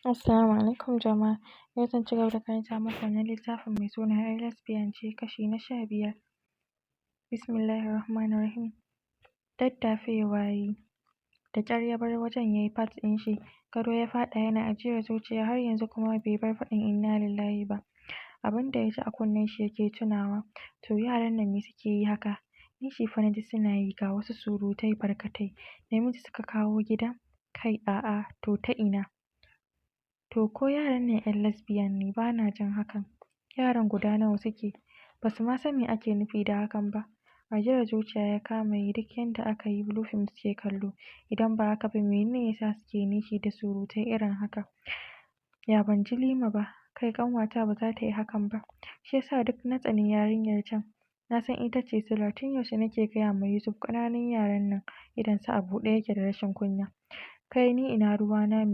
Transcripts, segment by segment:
Assalamu alaikum jama'a, yau zan cigaba da karanta muku wannan littafin mai suna ‘yar lesbian ce kashi na 15. Bismillahirrahmanirrahim. Daddafewa ya yi, da ƙyar ya bar wajen ya yi fat ɗin shi, gado ya faɗa yana ajiyar zuciya har yanzu kuma bai bar faɗin inna lillahi ba. Abin da ya ji a kunnen shi yake tunawa, to yaran nan me suke yi haka? Nishi fa na ji suna yi, ga wasu surutai barkatai, namiji suka kawo gidan? Kai a'a, to ta ina? To ko yaran nan ‘yan lesbian ne? Ba na jin hakan. Yaran guda nawa suke? Ba su ma san me ake nufi da hakan ba. Ajiyar zuciya ya kama yi, duk yanda aka yi blue film suke kallo, idan ba haka ba mene ya sa suke nishi da surutai irin haka? Ya ban ji Lima ba, kai ƙanwata ba za ta yi hakan ba, shi ya sa duk na tsani yarinyar can. Na san ita ce sila, tun yaushe nake gaya ma Yusuf ƙananun yaran nan idonsu a buɗe yake da rashin kunya. Kai ni ina ruwana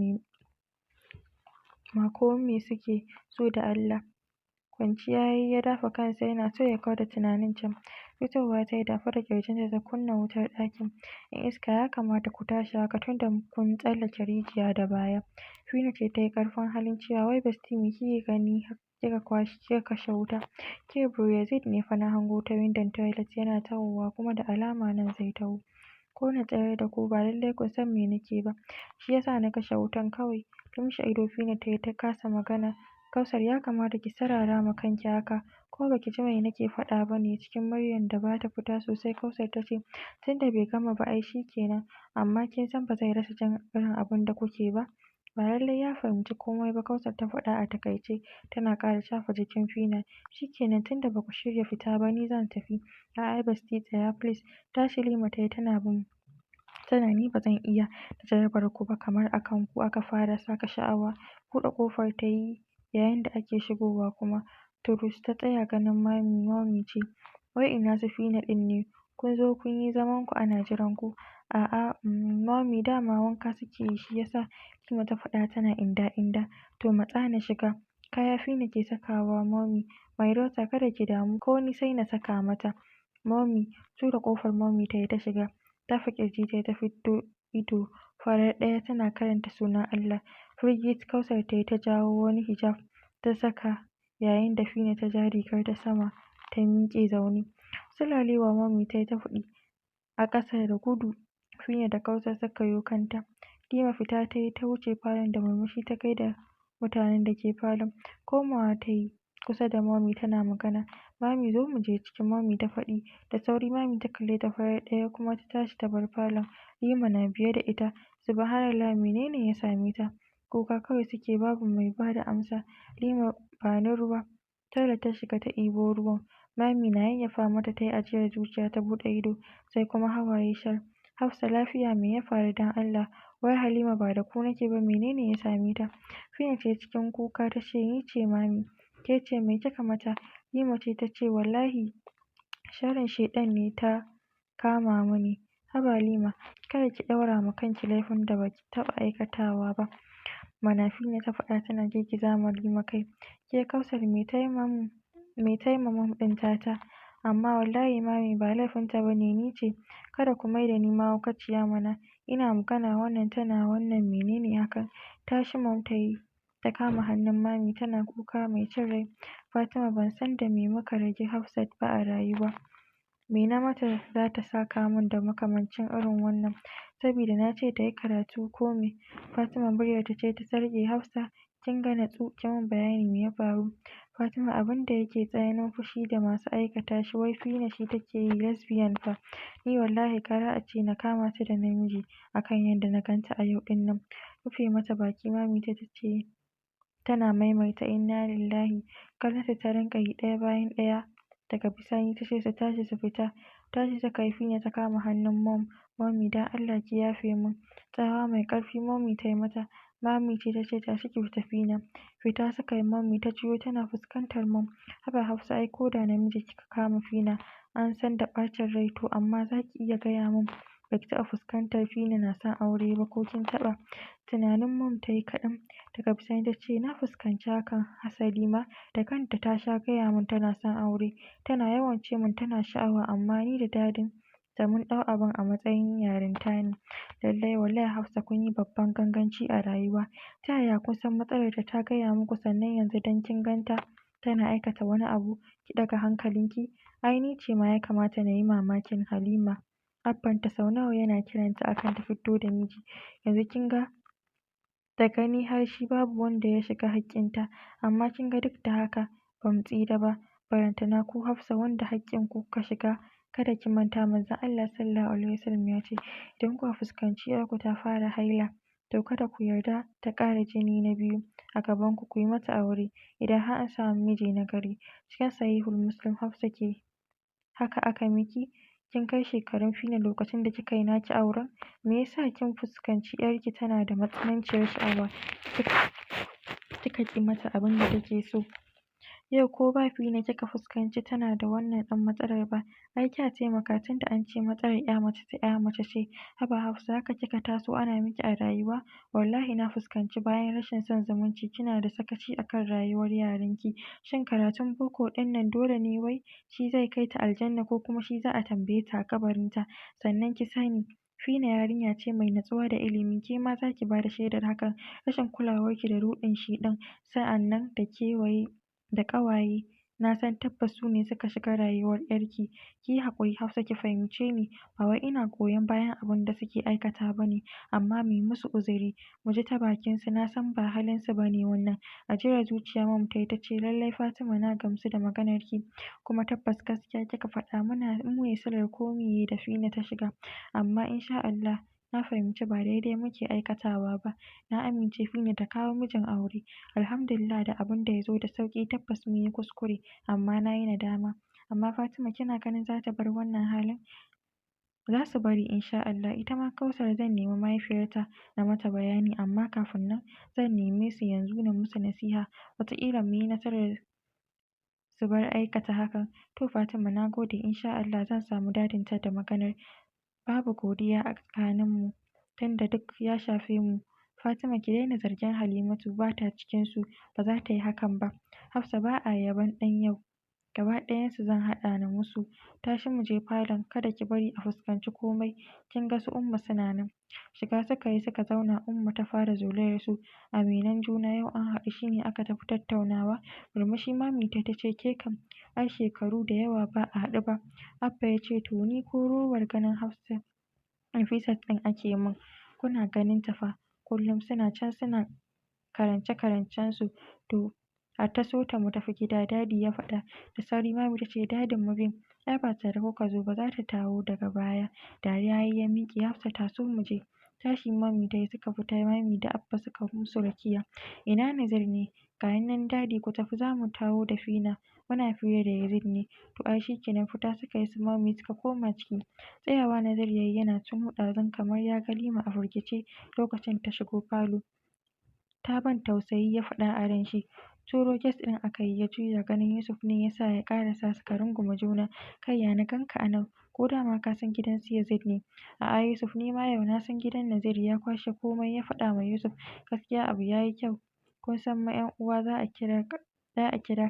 ma ko me suke so da Allah. Kwanciya ya yi ya dafa kansa yana so ya kawar da tunanin can. Fitowa ta yi dafe da ƙirjinta ta kunna wutar ɗakin. ‘Yan iska ya kamata ku tashi haka tunda kun tsallake rijiya da baya. Fina ce ta yi ƙarfin halin cewa wai bestie me kike gani kika kashe wuta? Ke bro Yazid ne fa na hango ta windon toilet yana tahowa kuma da alama nan zai taho. Ko na tsayar da ku ba lallai kun san me nake ba, shi ya sa na kashe wutan kawai. Lumshe ido Fina ta yi ta kasa magana. Kausar ya kamata ki sarara ma kanki haka, ko baki ji me nake faɗa ba ne? Cikin muryar da ba ta fita sosai Kausar ta ce, tunda bai gama ba ai shi kenan, amma kin san ba zai rasa jin irin abin da kuke ba. Ba lallai ya fahimci komai ba, Kausar ta faɗa a taƙaice tana ƙara shafa jikin Fina. Shi kenan tunda ba ku shirya fita ba ni zan tafi. A'a bestie tsaya please. Tashi Lima ta yi tana ni ba zan iya da jarabar ku ba, kamar a kan ku aka fara saka sha'awa. Buɗe ƙofar ta yi yayin da ake shigowa kuma. Turus ta tsaya ganin Mami ce. Wai ina su Fina ɗin ne? Kun zo kun yi zaman ku ana jiran ku? A'a Mami dama wanka suke yi shi ya sa, Lima ta faɗa tana inda-inda. To matsa na shiga. Kaya Fina ke sakawa Mami. My daughter kada ki damu, ko ni sai na saka mata. Mami, tura ƙofar Mami ta yi ta shiga. Tafa ƙirji ta yi ta fiddo ido farar ɗaya tana karanta sunan Allah. Firgit Kausar ta yi ta jawo wani hijab ta saka yayin da Fina ta ja rigar ta sama ta miƙe zaune. Sulalewa Mami ta yi ta faɗi a ƙasa da gudu. Fina da Kausar suka yo kanta. Lima fita ta yi ta wuce falon da murmushi ta gaida mutanen da ke falon. Komawa ta yi kusa da Mami tana magana. Mami zo mu je ciki, Mami ta faɗi. Da sauri Mami ta kalle ta farar ɗaya kuma ta tashi ta bar falon. Lima na biye da ita. Subhanallah menene ya same ta? Kuka kawai suke babu mai ba da amsa. Lima bani ruwa. Toilet ta shiga ta ɗibo ruwan. Mami na yayyafa mata ta yi ajiyar zuciya ta buɗe ido, sai kuma hawaye shar. Hafsa lafiya me ya faru don Allah? Wai Halima ba da ku nake ba menene ya same ta? Fina ce cikin kuka ta ce ni ce Mami. Ke ce me kika mata? Lima ce ta ce wallahi sharrin shaiɗan ne ta kama mu ne. Haba Lima, kada ki ɗaura ma kanki laifin da baki taɓa aikatawa ba mana, Fina ta faɗa tana girgiza ma Lima kai. Ke Kausar me ta yi ma mom ɗin tata? Amma wallahi Mami ba laifinta ba ne, ni ce. Kada ku maida ni mahaukaciya mana. Ina magana wannan tana wannan menene haka? Tashi mom ta yi ta kama hannun Mami tana kuka mai cin rai. Fatima ban san da me muka rage Hafsat ba a rayuwa. Me na mata za ta saka min da makamancin irin wannan? Sabida na ce ta yi karatu ko me? Fatima muryarta ce ta sarƙe. Hafsa kin ga natsu ki min bayani me ya faru? Fatima abin da yake tsananin fushi da masu aikata shi wai Fina shi take yi, lesbian fa. Ni wallahi gara a ce na kama ta da namiji akan yadda na ganta a yau ɗin nan. Rufe mata baki Mami ta ce tana maimaita inna lillahi. Kallonta ta rinƙa yi ɗaya bayan ɗaya. Daga bisani ta ce su tashi su fita. Tashi suka yi. Fina ta kama hannun mom. Mami don Allah ki yafe min. Tsawa mai ƙarfi Mami ta yi mata. Mami ce ta ce tashi ki fita Fina. Fita suka yi. Mami ta juyo tana fuskantar mom. Haba Hafsa ai ko da namiji kika kama Fina an san da ɓacin rai, to amma za ki iya gaya min baki taɓa fuskantar Fina na son aure ba ko kin taɓa? Tunanin mom ta yi kaɗan. Daga bisani ta ce na fuskanci hakan, hasali ma da kanta ta sha gaya min tana son aure. Tana yawan ce min tana sha'awa amma ni da dadin da mun ɗau abin a matsayin yarinta ne. Lallai wallahi Hafsa kun yi babban ganganci a rayuwa. Ta yaya kun san matsalar ta ta gaya muku sannan yanzu don kin ganta tana aikata wani abu ki ɗaga hankalinki? Ai ni ce ma ya kamata na yi mamakin Halima. Abbanta sau nawa yana kiranta akan ta fito da miji, yanzu kin ga da gani har shi babu wanda ya shiga haƙƙinta, amma kin ga duk da haka ba mu tsira ba, barantana ku Hafsa wanda haƙƙin ku kuka shiga. Kada ki manta manzon Allah sallallahu alaihi wasallam ya ce idan kuka fuskanci ‘yarku ta fara haila to kada ku yarda ta ƙara jini na biyu a gabanku, ku yi mata aure idan har an samu miji na gari. Cikin sahihul Muslim Hafsa ke haka aka miki? Kin kai shekarun Fina lokacin da kika yi naki auren? Me yasa kin fuskanci ‘yarki tana da matsananciyar sha'awa kika ƙi mata abin da take so? Yau ko ba Fina kika fuskanci tana da wannan ɗan matsalar ba, ai kya taimaka tunda an ce matsalar ‘ya mace ta ‘ya mace ce. Haba Hafsa haka kika taso ana miki a rayuwa? Wallahi na fuskanci bayan rashin son zumunci kina da sakaci akan rayuwar yaranki. Shin karatun boko ɗin nan dole ne wai shi zai kai ta aljanna ko kuma shi za a tambaye ta a kabarinta? Sannan ki sani Fina yarinya ce mai natsuwa da ilimi, ke ma za ki ba da shaidar hakan. Rashin kulawarki da ruɗin shaiɗan sa'annan da kewaye da ƙawaye na san tabbas su ne suka shiga rayuwar ‘yarki. Ki yi haƙuri Hafsa ki fahimce ni, ba wai ina goyon bayan abin da suke aikatawa ba ne, amma mu yi musu uzuri, mu ji ta bakinsu, na san ba halinsu ba ne wannan. Ajiyar zuciya Mom ta yi ta ce lallai Fatima na gamsu da maganarki, kuma tabbas gaskiya kika faɗa, mu ne silar komai da Fina ta shiga, amma insha Allah na fahimci ba daidai muke aikatawa ba. Na amince Fina ta kawo mijin aure. Alhamdulillah da abin da ya zo da sauƙi, tabbas mun yi kuskure amma na yi nadama. Amma Fatima kina ganin za ta bar wannan halin? Za su bari insha Allah. Ita ma Kausar zan nemi mahaifiyarta na mata bayani, amma kafin nan zan neme su yanzu na musu nasiha, wataƙila mu yi nasarar su bar aikata hakan. To Fatima na gode, insha Allah zan samu dadinta da maganar. Babu godiya a tsakaninmu tunda duk ya shafe mu. Fatima ki daina zargin Halimatu, ba ta cikinsu, ba za ta yi hakan ba. Hafsa ba a yabon ɗan yau, gaba ɗayansu zan haɗa na musu. Tashi mu je falon, kada ki bari a fuskanci komai, kin ga su Umma suna nan. Shiga suka yi suka zauna, Umma ta fara zolayar su. Aminan juna yau an haɗu shi ne aka tafi tattaunawa. Murmushi Mami ta ce ke kam ai shekaru da yawa ba a haɗu ba. Abba ya ce to ni ko rowar ganin Nafisat ɗin ake min. Kuna ganin ta fa kullum suna can suna karance-karancensu. To a taso ta mu tafi gida, Dadi ya faɗa. Da sauri Mami ta ce dadin mu bin ai ba tare kuka zo ba, za ta dawo daga baya. Dariya yayi ya miƙe, Hafsa taso mu je. Tashi Mami ta yi suka fita, Mami da Abba suka musu rakiya. Ina Nazir ne? Ga nan Dadi ku tafi za mu dawo da Fina. Muna fira da Yazid ne. To ai shi kenan, fita suka yi su Mami suka koma ciki. Tsayawa Nazir ya yi yana tuno ɗazun kamar ya ga Lima a firgice lokacin ta shigo falo. Ta ban tausayi ya faɗa a ranshi. Turo gas ɗin aka yi, ya juya ganin Yusuf ne ya sa ya ƙarasa suka runguma juna. Kai ya na ganka a nan? Ko dama ka san gidan su Yazid ne? A'a Yusuf ni ma yau na san gidan Nazir, ya kwashe komai, ya faɗa ma Yusuf. Gaskiya abu ya yi kyau. Kun san ma 'yan uwa za a kira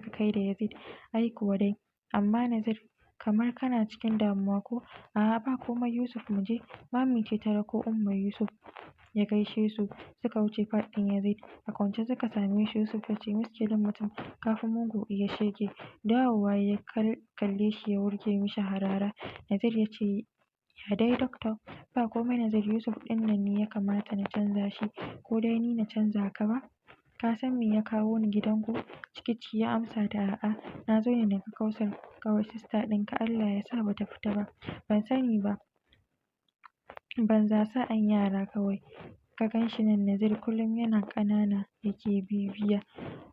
ka kai da Yazid. Ai kuwa dai. Amma Nazir kamar kana cikin damuwa ko? A'a ba komai Yusuf mu je. Mami ce ta rako Umma Yusuf ya gaishe su. Suka wuce fat ɗin Yazid. A kwance suka same shi. Yusuf ya ce miskilin mutum ka fi mugu iya shege. Dawowa ya kalle shi ya wurge mishi harara. Nazir ya ce ya dai Doctor? Ba komai Nazir, Yusuf ɗin nan ne ya kamata na canza shi, ko dai ni na canza ka ba? Ka san me ya kawo ni gidanku? Ciki ya amsa da a'a. Na zo ne daga Kausar, ƙawar sista ɗinka, Allah ya sa ba ta fita ba. Ban sani ba. Banza sa'an yara kawai. Ka gan shi nan Nazir kullum yana ƙanana yake bibiya.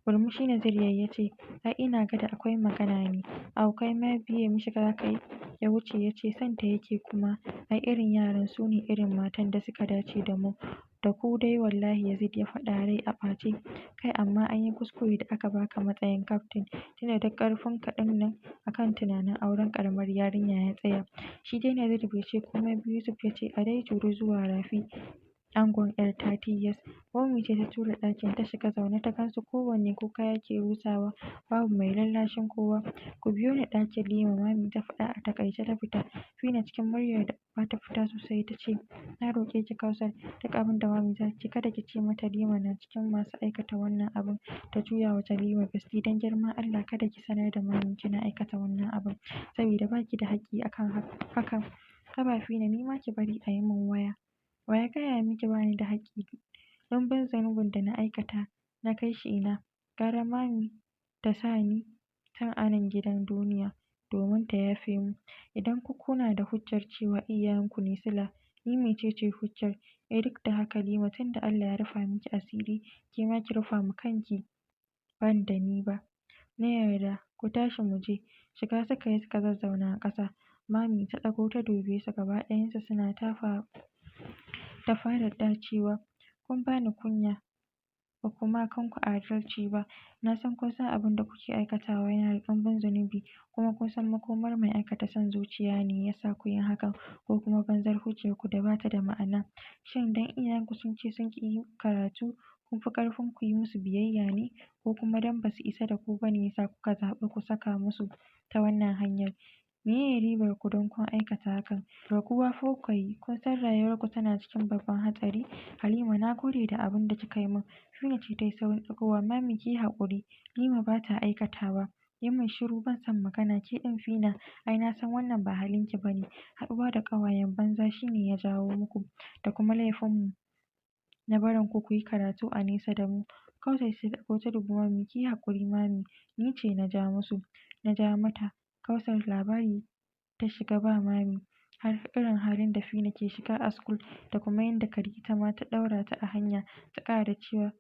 Murmushi Nazir ya ce ai ina ga da akwai magana ne. Au kai ma biye mishi za ka yi? Ya wuce ya ce santa yake kuma ai irin yaran su ne irin matan da suka dace da mu. Da ku dai wallahi Yazid ya faɗa rai a ɓace. Kai amma an yi kuskure da aka baka matsayin kaftin, tunda duk ƙarfin ka ɗin nan akan tunanin auren ƙaramar yarinya ya tsaya. Shi dai Nazir bai ce komai ba. Yusuf ya ce a dai juri zuwa rafi. angon 'yar 30 years. Momi ce ta tura ɗakin ta shiga zaune ta gansu kowanne kuka yake rusawa, babu mai lallashin kowa. Ku biyo ni ɗakin Lima, Mami ta faɗa a taƙaice ta fita. Fina cikin muryar da ba ta fita sosai ta ce, na roƙe ki Kausar, duk abin da Mami za ki kada ki ce mata Lima na cikin masu aikata wannan abin. Ta juya wa Lima besti, don girman Allah kada ki sanar da Mami kina aikata wannan abin, saboda ba ki da haƙƙi akan hakan. Haba Fina ni ma ki bari a yi min waya. Wa ya gaya miki ba ni da haƙƙi? Ɗumbin zunubin da na aikata na kai shi ina? Gara Mami ta sa ni tun a nan gidan duniya domin ta yafe mu. Idan kuna da hujjar cewa iyayenku ne sila, ni mece ce hujjar? Duk da haka Lima tunda Allah ya rufa miki asiri, ke ma ki rufa ma kanki ban da ni ba. Na yarda, ku tashi mu je. Shiga suka yi suka zazzauna a ƙasa. Mami ta ɗago ta dube su gaba ɗayansu suna tafa. Ta fara ɗacewa, kun bani kunya, ba ku ma kanku adalci ba. Na san kun san abin da kuke aikatawa yana da ɗumbin zunubi, kuma kun san makomar mai aikata son zuciya ne ya sa ku yin hakan, ko kuma banzar hujjarku da ba ta da ma'ana. Shin don iyayenku sun ce sun ƙi yin karatu, kun fi ƙarfin ku yi musu biyayya ne, ko kuma don ba su isa da ku ba ne ya sa kuka zaɓi ku saka musu ta wannan hanyar? Meye ribar ku don kun aikata hakan? Raguwa fa kuka yi, kun san rayuwarku tana cikin babban hatsari. Halima na gode da abin da kika yi min. Fina ce ta yi saurin ɗagowa. Mami ki yi haƙuri, Lima ba ta aikatawa. Yi min shiru ban son magana, ke ɗin Fina, ai na san wannan ba halinki ba ne. Haɗuwa da ƙawayen banza shi ne ya jawo muku, da kuma laifinmu na barin ku yi karatu a nesa da mu. Kausar ce ta ɗago ta dubi Mami, ki yi haƙuri Mami, ni ce na ja musu, na ja mata. Kausar labari ta shiga ba Mami, har irin halin da Fina ke shiga a school, da kuma yadda Karita ma ta ɗaura ta a hanya, ta ƙara da cewa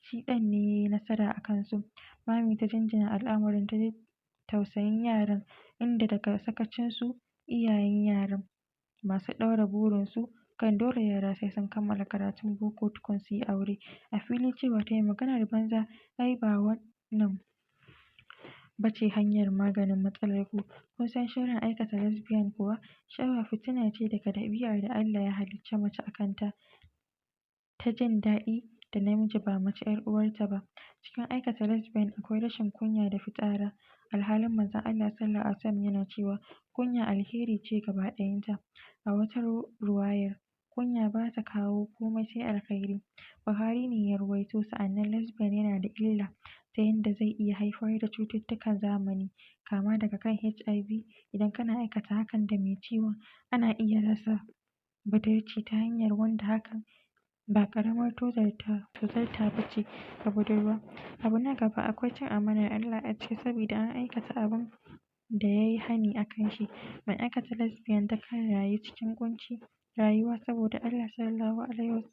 shi ɗan ne ya yi nasara a kansu. Mami ta jinjina al'amarin, ta ji tausayin yaran, inda daga sakacinsu iyayen yaran masu ɗaura burinsu kan dole yara sai sun kammala karatun boko tukun su yi aure. A fili cewa ta yi maganar banza, ai ba wannan ba ce hanyar maganin matsalar ku. Kun san sharrin aikata lesbian kuwa? Sha'awa fitina ce daga ɗabi'ar da Allah ya halicci mace a kanta, ta jin daɗi da namiji ba mace 'yar uwarta ba. Cikin aikata lesbian akwai rashin kunya da fitsara. Alhalin Manzon Allah Sallallahu Alaihi Wasallam yana cewa kunya alheri ce gaba ɗayanta. A wata ruwayar, kunya ba ta kawo komai sai alkhairi. Buhari ne ya ruwaito. Sa'annan lesbian yana da illa ta yanda zai iya haifar da cututtukan zamani, kama daga kan HIV. Idan kana aikata hakan da mai ciwon, ana iya rasa budurci ta hanyar wanda hakan ba ƙaramar tozarta ba ce ga budurwa. Abu na gaba, akwai cin amanar Allah a ciki, saboda an aikata abin da ya yi hani a kan shi. Mai aikata lesbian takan rayu cikin ƙunci rayuwa, saboda Allah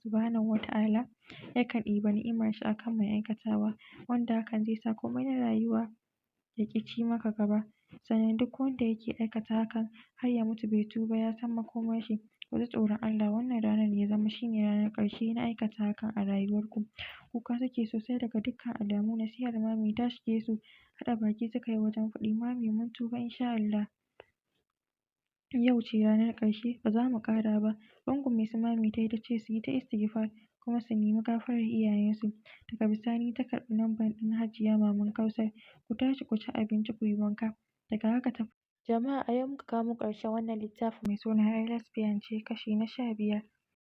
Subhanahu wa ta'ala yakan ɗiba ni'imar shi a kan mai aikatawa, wanda hakan zai sa komai na rayuwa ya ƙi ci maka gaba. Sannan duk wanda yake aikata hakan har ya mutu bai tuba ya san makomar shi. Ku ji tsoron Allah, wannan ranar ya zama shi ne ranar ƙarshe na aikata hakan a rayuwarku. Kuka suke sosai daga dukkan alamu. Nasihar Mami ta shige su, haɗa baki suka yi wajen faɗi, Mami mun tuba insha Allah. Yau ce ranar ƙarshe, ba za mu ƙara ba. Rungume su Mami ta yi ta ce su yi ta istighfar, kuma su nemi gafarar iyayensu. Daga bisani ta karɓi lambar ɗin Hajiya Maman Kausar. Ku tashi ku ci abinci ku yi wanka. Daga haka ta. Jama'a a yau muka kawo muku ƙarshen wannan littafin mai suna 'yar lesbian ce, kashi na 15.